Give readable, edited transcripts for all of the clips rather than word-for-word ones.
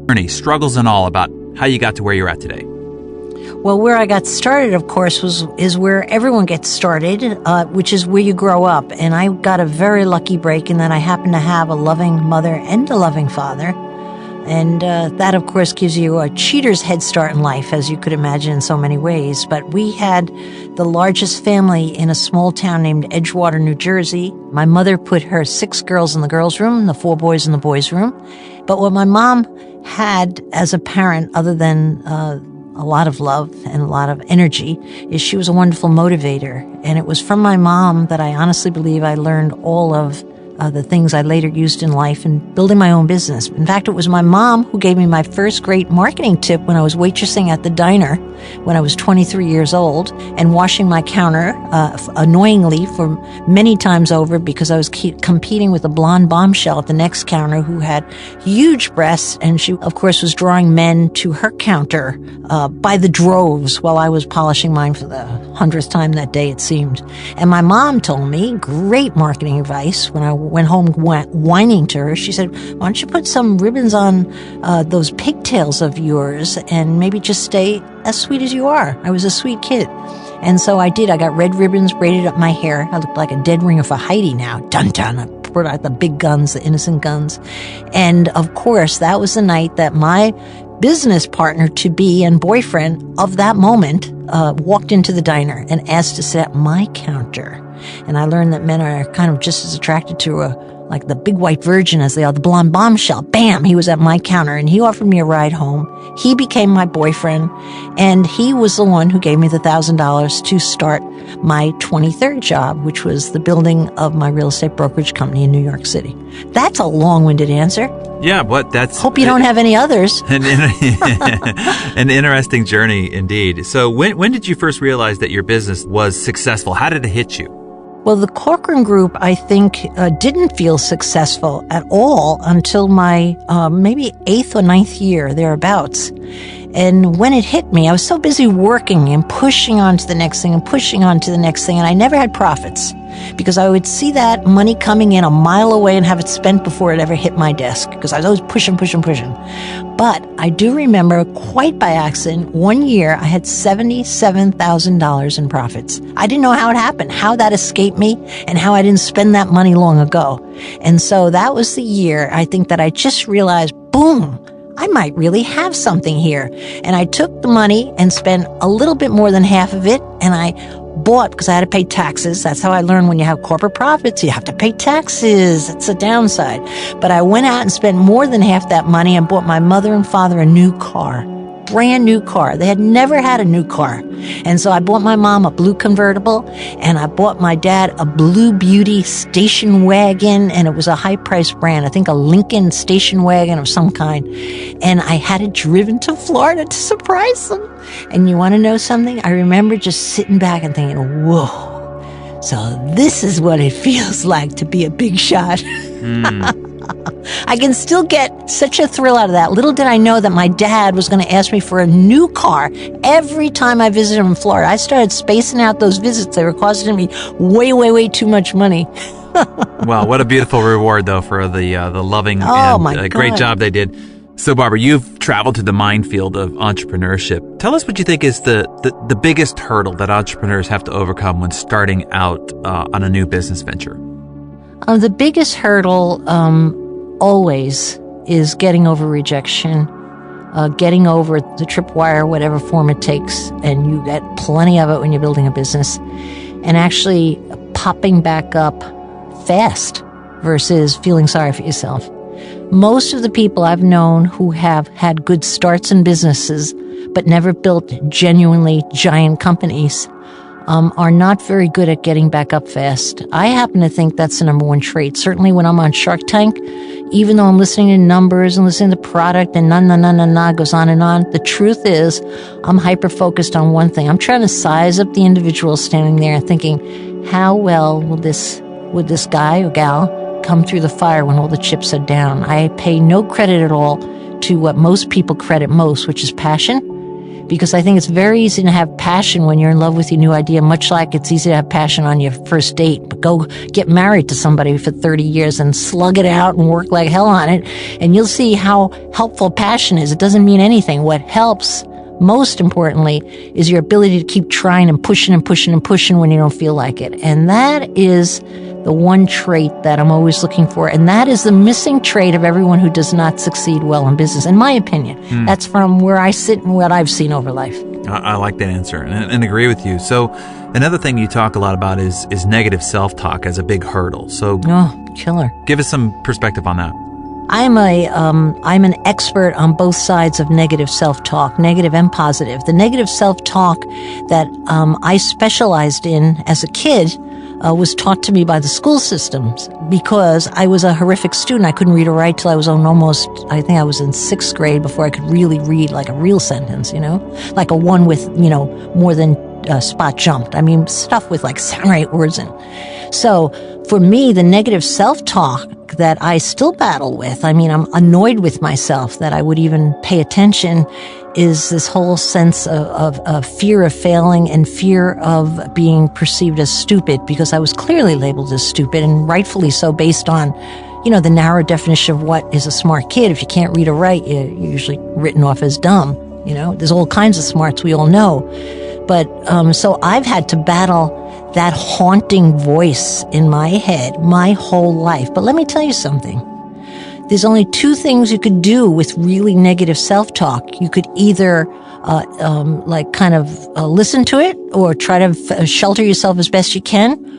journey, struggles and all, about how you got to where you're at today. Well, where I got started, of course, is where everyone gets started, which is where you grow up. And I got a very lucky break in that I happened to have a loving mother and a loving father. And that, of course, gives you a cheater's head start in life, as you could imagine, in so many ways. But we had the largest family in a small town named Edgewater, New Jersey. My mother put her 6 girls in the girls' room, the 4 boys in the boys' room. But what my mom had as a parent, other than a lot of love and a lot of energy, is she was a wonderful motivator. And it was from my mom that I honestly believe I learned all of the things I later used in life and building my own business. In fact, it was my mom who gave me my first great marketing tip when I was waitressing at the diner when I was 23 years old and washing my counter, annoyingly for many times over, because I was competing with a blonde bombshell at the next counter who had huge breasts, and she, of course, was drawing men to her counter by the droves while I was polishing mine for the 100th time that day, it seemed. And my mom told me great marketing advice when I went home whining to her. She said, why don't you put some ribbons on those pigtails of yours and maybe just stay as sweet as you are. I was a sweet kid. And so I did. I got red ribbons braided up my hair. I looked like a dead ringer for Heidi now. Dun dun. I brought out the big guns, the innocent guns. And of course, that was the night that my business partner to be and boyfriend of that moment walked into the diner and asked to sit at my counter. And I learned that men are kind of just as attracted to like the big white virgin as they are the blonde bombshell. Bam! He was at my counter and he offered me a ride home. He became my boyfriend, and he was the one who gave me the $1,000 to start my 23rd job, which was the building of my real estate brokerage company in New York City. That's a long-winded answer. Yeah, but that's... Hope you don't have any others. An interesting journey indeed. So when did you first realize that your business was successful? How did it hit you? Well, the Corcoran Group, I think, didn't feel successful at all until my maybe 8th or 9th year, thereabouts. And when it hit me, I was so busy working and pushing on to the next thing and pushing on to the next thing, and I never had profits because I would see that money coming in a mile away and have it spent before it ever hit my desk because I was always pushing. But I do remember, quite by accident, one year I had $77,000 in profits. I didn't know how it happened, how that escaped me, and how I didn't spend that money long ago. And so that was the year, I think, that I just realized, boom, I might really have something here. And I took the money and spent a little bit more than half of it, and I bought, because I had to pay taxes. That's how I learned when you have corporate profits, you have to pay taxes. It's a downside. But I went out and spent more than half that money and bought my mother and father a new car. Brand new car. They had never had a new car. And so I bought my mom a blue convertible, and I bought my dad a Blue Beauty station wagon, and it was a high-priced brand. I think a Lincoln station wagon of some kind. And I had it driven to Florida to surprise them. And you want to know something? I remember just sitting back and thinking, whoa, so this is what it feels like to be a big shot. I can still get such a thrill out of that. Little did I know that my dad was going to ask me for a new car every time I visited him in Florida. I started spacing out those visits. They were costing me way too much money. Wow, what a beautiful reward, though, for the loving and great job they did. So, Barbara, you've traveled to the minefield of entrepreneurship. Tell us what you think is the biggest hurdle that entrepreneurs have to overcome when starting out on a new business venture. The biggest hurdle always is getting over rejection, getting over the tripwire, whatever form it takes, and you get plenty of it when you're building a business, and actually popping back up fast versus feeling sorry for yourself. Most of the people I've known who have had good starts in businesses but never built genuinely giant companies are not very good at getting back up fast. I happen to think that's the number one trait. Certainly when I'm on Shark Tank, even though I'm listening to numbers and listening to product and goes on and on, the truth is I'm hyper-focused on one thing. I'm trying to size up the individual standing there thinking, how well would this guy or gal come through the fire when all the chips are down? I pay no credit at all to what most people credit most, which is passion. because I think it's very easy to have passion when you're in love with your new idea, much like it's easy to have passion on your first date. But go get married to somebody for 30 years and slug it out and work like hell on it, and you'll see how helpful passion is. It doesn't mean anything. What helps, most importantly, is your ability to keep trying and pushing and pushing and pushing when you don't feel like it. And that is the one trait that I'm always looking for. And that is the missing trait of everyone who does not succeed well in business, in my opinion. That's from where I sit and what I've seen over life. I like that answer and agree with you. So another thing you talk a lot about is negative self-talk as a big hurdle. So killer. Give us some perspective on that. I'm an expert on both sides of negative self-talk, negative and positive. The negative self-talk that I specialized in as a kid was taught to me by the school systems because I was a horrific student. I couldn't read or write till I was I think I was in 6th grade before I could really read like a real sentence, like a one with, more than spot jumped. I mean, stuff with like 7 or 8 words in. So for me, the negative self-talk that I still battle with, I'm annoyed with myself that I would even pay attention, is this whole sense of fear of failing and fear of being perceived as stupid, because I was clearly labeled as stupid, and rightfully so, based on, the narrow definition of what is a smart kid. If you can't read or write, you're usually written off as dumb. There's all kinds of smarts we all know. But so I've had to battle that haunting voice in my head my whole life. But let me tell you something. There's only 2 things you could do with really negative self-talk. You could either listen to it or try to shelter yourself as best you can,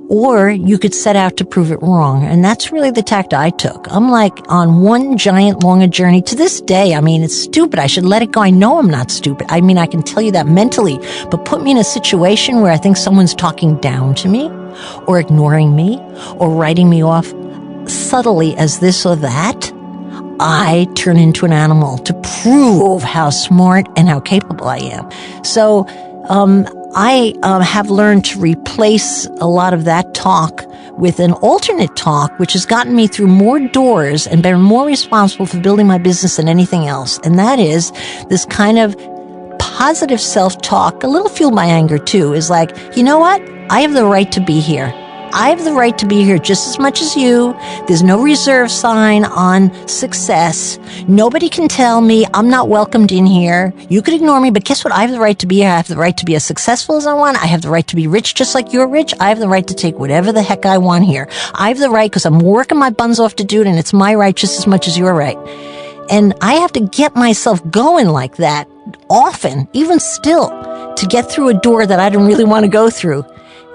or you could set out to prove it wrong. And that's really the tact I took. I'm like on one giant longer journey to this day. It's stupid. I should let it go. I know I'm not stupid. I can tell you that mentally, but put me in a situation where I think someone's talking down to me or ignoring me or writing me off subtly as this or that, I turn into an animal to prove how smart and how capable I am. So, I have learned to replace a lot of that talk with an alternate talk, which has gotten me through more doors and been more responsible for building my business than anything else. And that is this kind of positive self-talk, a little fueled by anger too, is like, you know what? I have the right to be here. I have the right to be here just as much as you. There's no reserve sign on success. Nobody can tell me I'm not welcomed in here. You could ignore me, but guess what? I have the right to be here. I have the right to be as successful as I want. I have the right to be rich just like you're rich. I have the right to take whatever the heck I want here. I have the right because I'm working my buns off to do it, and it's my right just as much as your right. And I have to get myself going like that often, even still, to get through a door that I don't really want to go through.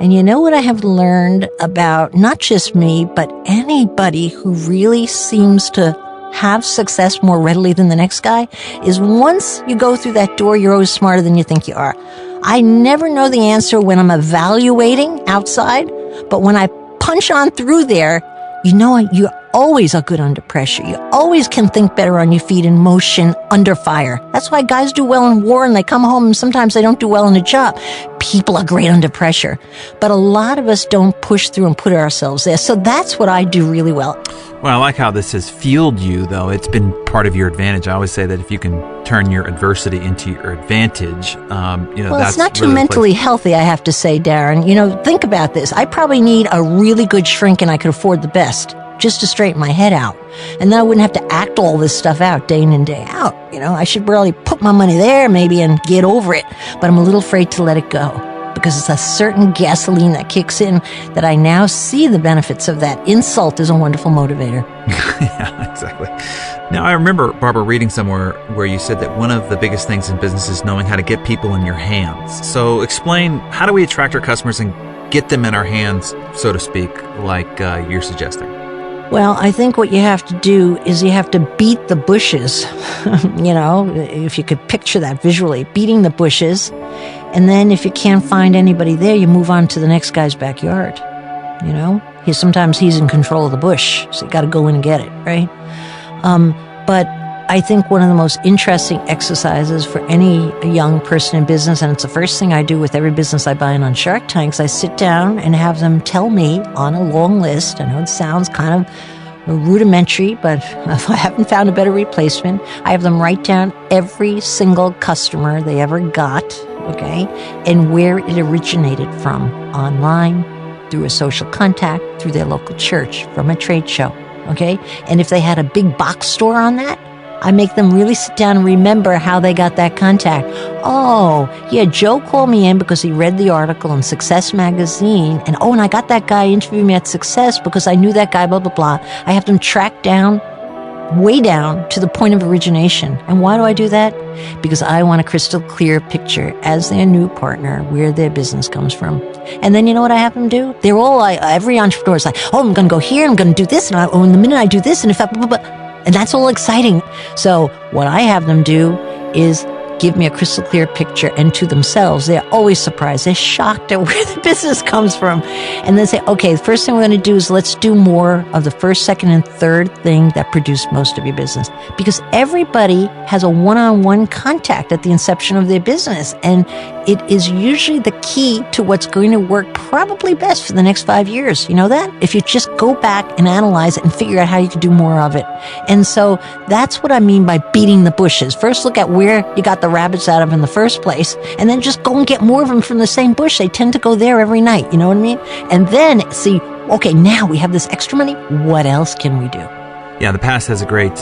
And you know what I have learned about not just me, but anybody who really seems to have success more readily than the next guy, is once you go through that door, you're always smarter than you think you are. I never know the answer when I'm evaluating outside, but when I punch on through there, you always are good under pressure. You always can think better on your feet in motion under fire. That's why guys do well in war and they come home and sometimes they don't do well in a job. People are great under pressure. But a lot of us don't push through and put ourselves there. So that's what I do really well. Well, I like how this has fueled you, though. It's been part of your advantage. I always say that if you can turn your adversity into your advantage, that's it's not too really mentally healthy, I have to say, Darren. Think about this. I probably need a really good shrink and I could afford the best just to straighten my head out. And then I wouldn't have to act all this stuff out day in and day out. I should really put my money there maybe and get over it. But I'm a little afraid to let it go, because it's a certain gasoline that kicks in that I now see the benefits of. That insult is a wonderful motivator. Yeah, exactly. Now, I remember, Barbara, reading somewhere where you said that one of the biggest things in business is knowing how to get people in your hands. So explain, how do we attract our customers and get them in our hands, so to speak, like you're suggesting? Well, I think what you have to do is you have to beat the bushes, if you could picture that visually, beating the bushes. And then if you can't find anybody there, you move on to the next guy's backyard. Sometimes he's in control of the bush, so you got to go in and get it, right? But I think one of the most interesting exercises for any young person in business, and it's the first thing I do with every business I buy in on Shark Tanks, I sit down and have them tell me on a long list. I know it sounds kind of rudimentary, but if I haven't found a better replacement, I have them write down every single customer they ever got, okay, and where it originated from, online, through a social contact, through their local church, from a trade show, okay? And if they had a big box store on that, I make them really sit down and remember how they got that contact. Oh, yeah, Joe called me in because he read the article in Success magazine. And I got that guy interviewing me at Success because I knew that guy, blah, blah, blah. I have them track down, way down to the point of origination. And why do I do that? Because I want a crystal clear picture as their new partner where their business comes from. And then you know what I have them do? They're all every entrepreneur is like, I'm going to go here, I'm going to do this, and in the minute I do this, and if I, blah, blah, blah. And that's all exciting. So what I have them do is give me a crystal clear picture, and to themselves, they're always surprised. They're shocked at where the business comes from. And then say, okay, the first thing we're going to do is let's do more of the first, second, and third thing that produced most of your business. Because everybody has a one-on-one contact at the inception of their business. And it is usually the key to what's going to work probably best for the next 5 years. You know that? If you just go back and analyze it and figure out how you can do more of it. And so that's what I mean by beating the bushes. First, look at where you got the rabbits out of in the first place, and then just go and get more of them from the same bush. They tend to go there every night. You know what I mean? And then see, okay, now we have this extra money. What else can we do? Yeah, the past has a great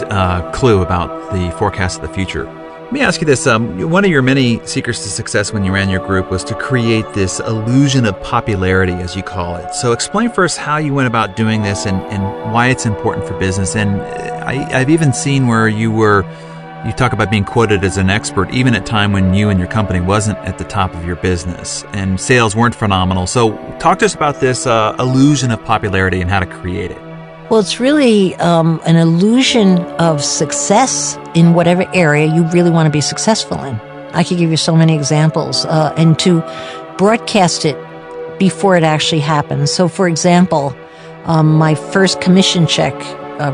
clue about the forecast of the future. Let me ask you this. One of your many secrets to success when you ran your group was to create this illusion of popularity, as you call it. So explain first how you went about doing this and why it's important for business. And I've even seen where you talk about being quoted as an expert, even at a time when you and your company wasn't at the top of your business and sales weren't phenomenal. So talk to us about this illusion of popularity and how to create it. Well, it's really an illusion of success in whatever area you really want to be successful in. I could give you so many examples, and to broadcast it before it actually happens. So, for example, my first commission check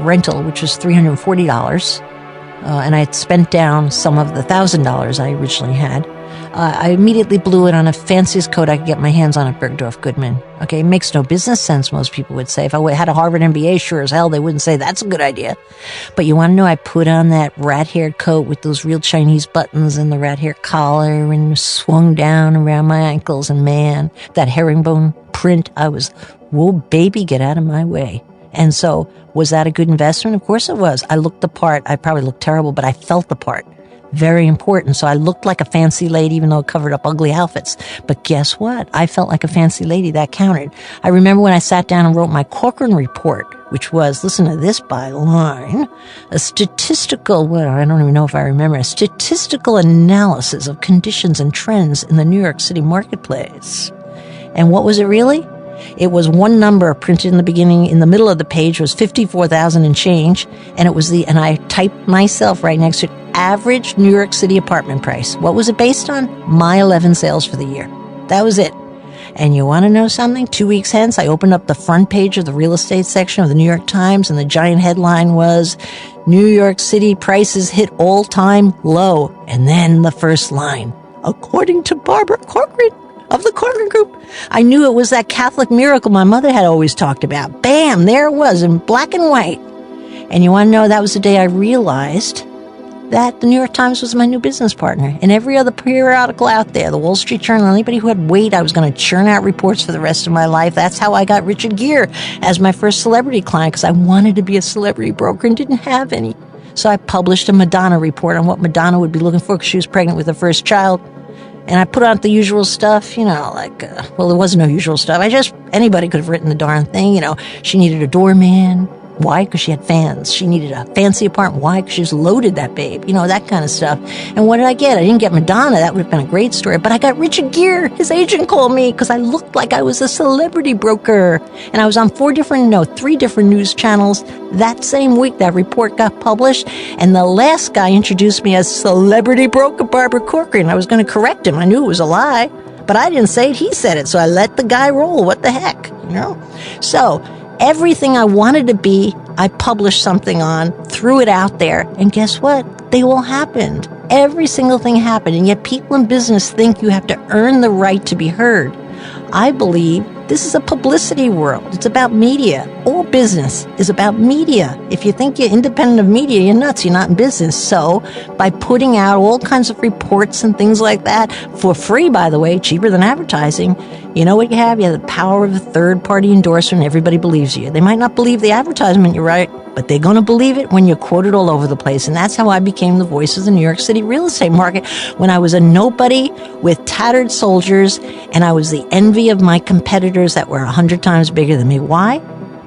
rental, which was $340, and I had spent down some of the $1,000 I originally had. I immediately blew it on the fanciest coat I could get my hands on at Bergdorf Goodman. Okay, it makes no business sense, most people would say. If I had a Harvard MBA, sure as hell, they wouldn't say that's a good idea. But you want to know, I put on that rat-haired coat with those real Chinese buttons and the rat-hair collar and swung down around my ankles. And man, that herringbone print, I was, whoa, baby, get out of my way. And so, was that a good investment? Of course it was. I looked the part. I probably looked terrible, but I felt the part. Very important. So I looked like a fancy lady, even though it covered up ugly outfits. But guess what? I felt like a fancy lady. That counted. I remember when I sat down and wrote my Cochrane report, which was, listen to this byline, a statistical analysis of conditions and trends in the New York City marketplace. And what was it really? It was one number printed in the beginning. In the middle of the page was 54,000 and change. And it was and I typed myself right next to it, average New York City apartment price. What was it based on? My 11 sales for the year. That was it. And you want to know something? 2 weeks hence, I opened up the front page of the real estate section of the New York Times, and the giant headline was, New York City prices hit all-time low. And then the first line, according to Barbara Corcoran of the Cochrane Group. I knew it was that Catholic miracle my mother had always talked about. Bam, there it was in black and white. And you want to know, that was the day I realized that the New York Times was my new business partner. And every other periodical out there, the Wall Street Journal, anybody who had weight, I was going to churn out reports for the rest of my life. That's how I got Richard Gere as my first celebrity client, because I wanted to be a celebrity broker and didn't have any. So I published a Madonna report on what Madonna would be looking for because she was pregnant with her first child. And I put out the usual stuff, well, there was no usual stuff. Anybody could have written the darn thing, she needed a doorman. Why? Because she had fans. She needed a fancy apartment. Why? Because she was loaded, that babe. That kind of stuff. And what did I get? I didn't get Madonna. That would have been a great story. But I got Richard Gere. His agent called me because I looked like I was a celebrity broker. And I was on 3 different news channels. That same week, that report got published. And the last guy introduced me as celebrity broker Barbara Corcoran. I was going to correct him. I knew it was a lie. But I didn't say it. He said it. So I let the guy roll. What the heck? So everything I wanted to be, I published something on, threw it out there, and guess what? They all happened. Every single thing happened, and yet people in business think you have to earn the right to be heard. I believe This is a publicity world. It's about media. All business is about media. If you think you're independent of media, you're nuts. You're not in business. So by putting out all kinds of reports and things like that for free, by the way, cheaper than advertising, you know what you have? You have the power of a third-party endorsement. Everybody believes you. They might not believe the advertisement, you're right, but they're going to believe it when you're quoted all over the place. And that's how I became the voice of the New York City real estate market when I was a nobody with tattered soldiers, and I was the envy of my competitors that were 100 times bigger than me. Why?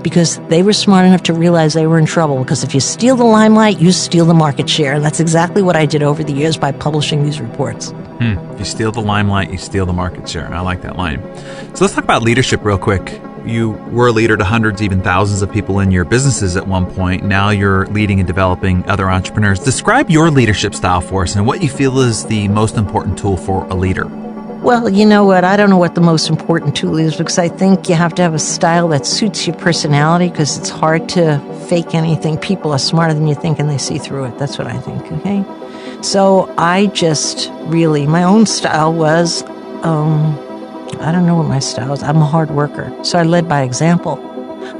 Because they were smart enough to realize they were in trouble. Because if you steal the limelight, you steal the market share. And that's exactly what I did over the years by publishing these reports. You steal the limelight, you steal the market share. I like that line. So let's talk about leadership real quick. You were a leader to hundreds, even thousands of people in your businesses at one point. Now you're leading and developing other entrepreneurs. Describe your leadership style for us and what you feel is the most important tool for a leader. Well, you know what? I don't know what the most important tool is, because I think you have to have a style that suits your personality, because it's hard to fake anything. People are smarter than you think and they see through it. That's what I think, okay? So I just really, my own style was, I don't know what my style is. I'm a hard worker. So I led by example.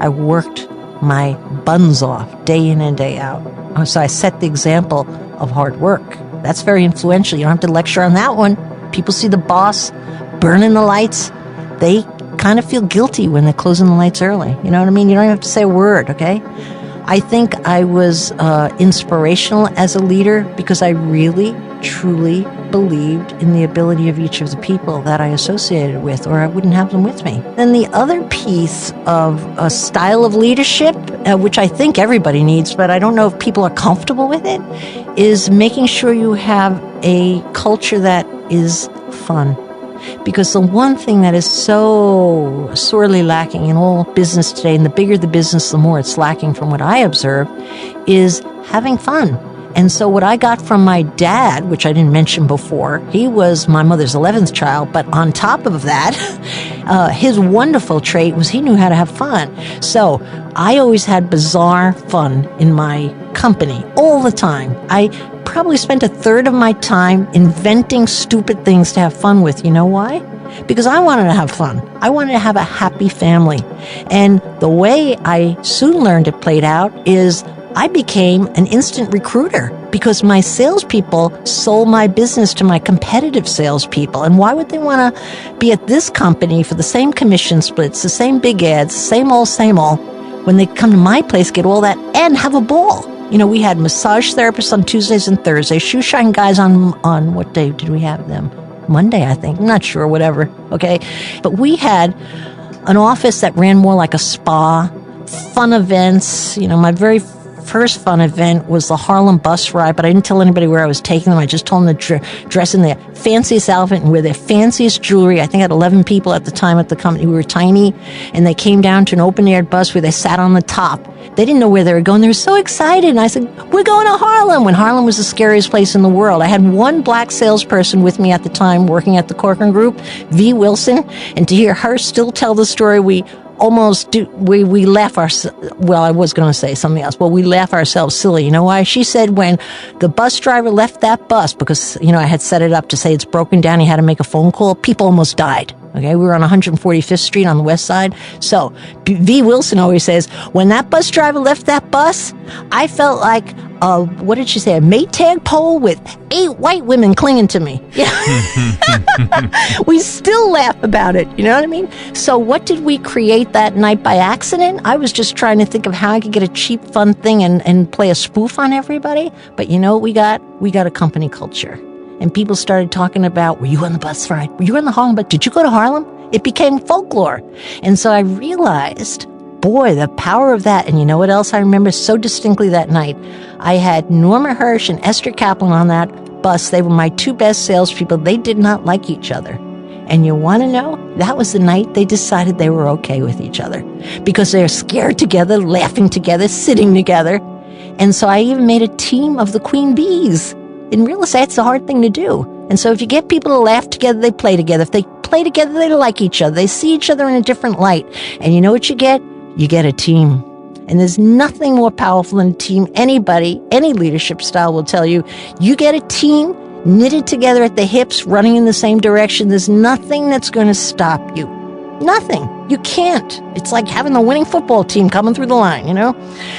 I worked my buns off day in and day out. So I set the example of hard work. That's very influential. You don't have to lecture on that one. People see the boss burning the lights. They kind of feel guilty when they're closing the lights early. You know what I mean? You don't even have to say a word, okay? I think I was inspirational as a leader because I really, truly believed in the ability of each of the people that I associated with, or I wouldn't have them with me. Then the other piece of a style of leadership, which I think everybody needs, but I don't know if people are comfortable with it, is making sure you have a culture that is fun. Because the one thing that is so sorely lacking in all business today, and the bigger the business, the more it's lacking from what I observe, is having fun. And so what I got from my dad, which I didn't mention before, he was my mother's 11th child, but on top of that, his wonderful trait was he knew how to have fun. So I always had bizarre fun in my company all the time. I probably spent a third of my time inventing stupid things to have fun with. You know why? Because I wanted to have fun. I wanted to have a happy family. And the way I soon learned it played out is I became an instant recruiter because my salespeople sold my business to my competitive salespeople. And why would they want to be at this company for the same commission splits, the same big ads, same old, when they come to my place, get all that and have a ball? You know, we had massage therapists on Tuesdays and Thursdays, shoe shine guys on what day did we have them? Monday, I think. I'm not sure, whatever. Okay. But we had an office that ran more like a spa, fun events. You know, my very first fun event was the Harlem bus ride, but I didn't tell anybody where I was taking them. I just told them to dress in their fanciest outfit and wear their fanciest jewelry. I think I had 11 people at the time at the company. We were tiny, and they came down to an open-air bus where they sat on the top. They didn't know where they were going. They were so excited. And I said, we're going to Harlem, when Harlem was the scariest place in the world. I had one black salesperson with me at the time working at the Corcoran Group, V. Wilson, and to hear her still tell the story, we laugh ourselves. Well, I was going to say something else. Well, we laugh ourselves silly. You know why? She said when the bus driver left that bus, because, you know, I had set it up to say it's broken down, he had to make a phone call, people almost died. Okay, we were on 145th Street on the west side. So V. Wilson always says, when that bus driver left that bus, I felt like, what did she say, a Maytag pole with 8 white women clinging to me. Yeah. We still laugh about it, you know what I mean? So what did we create that night by accident? I was just trying to think of how I could get a cheap, fun thing and play a spoof on everybody. But you know what we got? We got a company culture. And people started talking about, were you on the bus ride? Were you on the Harlem bus? Did you go to Harlem? It became folklore. And so I realized, boy, the power of that. And you know what else I remember so distinctly that night? I had Norma Hirsch and Esther Kaplan on that bus. They were my 2 best salespeople. They did not like each other. And you want to know? That was the night they decided they were okay with each other. Because they're scared together, laughing together, sitting together. And so I even made a team of the Queen Bees. In real estate, it's a hard thing to do. And so if you get people to laugh together, they play together. If they play together, they like each other. They see each other in a different light. And you know what you get? You get a team. And there's nothing more powerful than a team. Anybody, any leadership style will tell you, you get a team knitted together at the hips, running in the same direction. There's nothing that's going to stop you. Nothing. You can't. It's like having the winning football team coming through the line,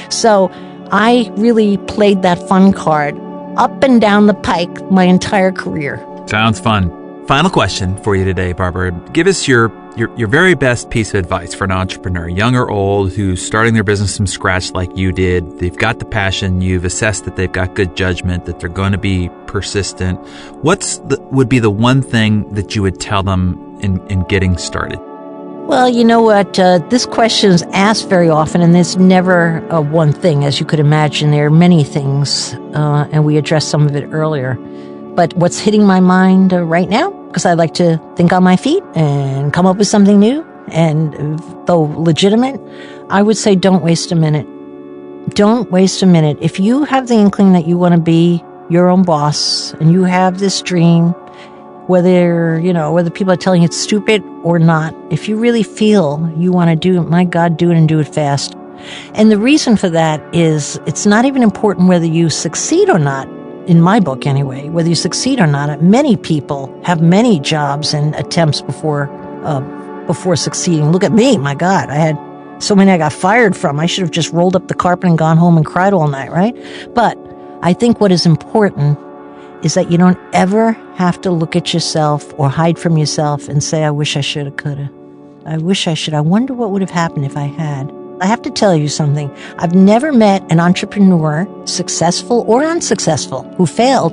So I really played that fun card up and down the pike my entire career. Sounds fun. Final question for you today, Barbara. Give us your very best piece of advice for an entrepreneur, young or old, who's starting their business from scratch like you did. They've got the passion. You've assessed that they've got good judgment, that they're going to be persistent. Would be the one thing that you would tell them in getting started? Well, you know what? This question is asked very often, and there's never one thing, as you could imagine. There are many things, and we addressed some of it earlier. But what's hitting my mind right now, because I like to think on my feet and come up with something new, and though legitimate, I would say don't waste a minute. Don't waste a minute. If you have the inkling that you want to be your own boss, and you have this dream, whether people are telling you it's stupid or not, if you really feel you want to do it, my God, do it and do it fast. And the reason for that is it's not even important whether you succeed or not, in my book anyway, whether you succeed or not. Many people have many jobs and attempts before succeeding. Look at me, my God, I had so many I got fired from. I should have just rolled up the carpet and gone home and cried all night, right? But I think what is important is that you don't ever have to look at yourself or hide from yourself and say, I wish I should have, could have. I wish I should. I wonder what would have happened if I had. I have to tell you something. I've never met an entrepreneur, successful or unsuccessful, who failed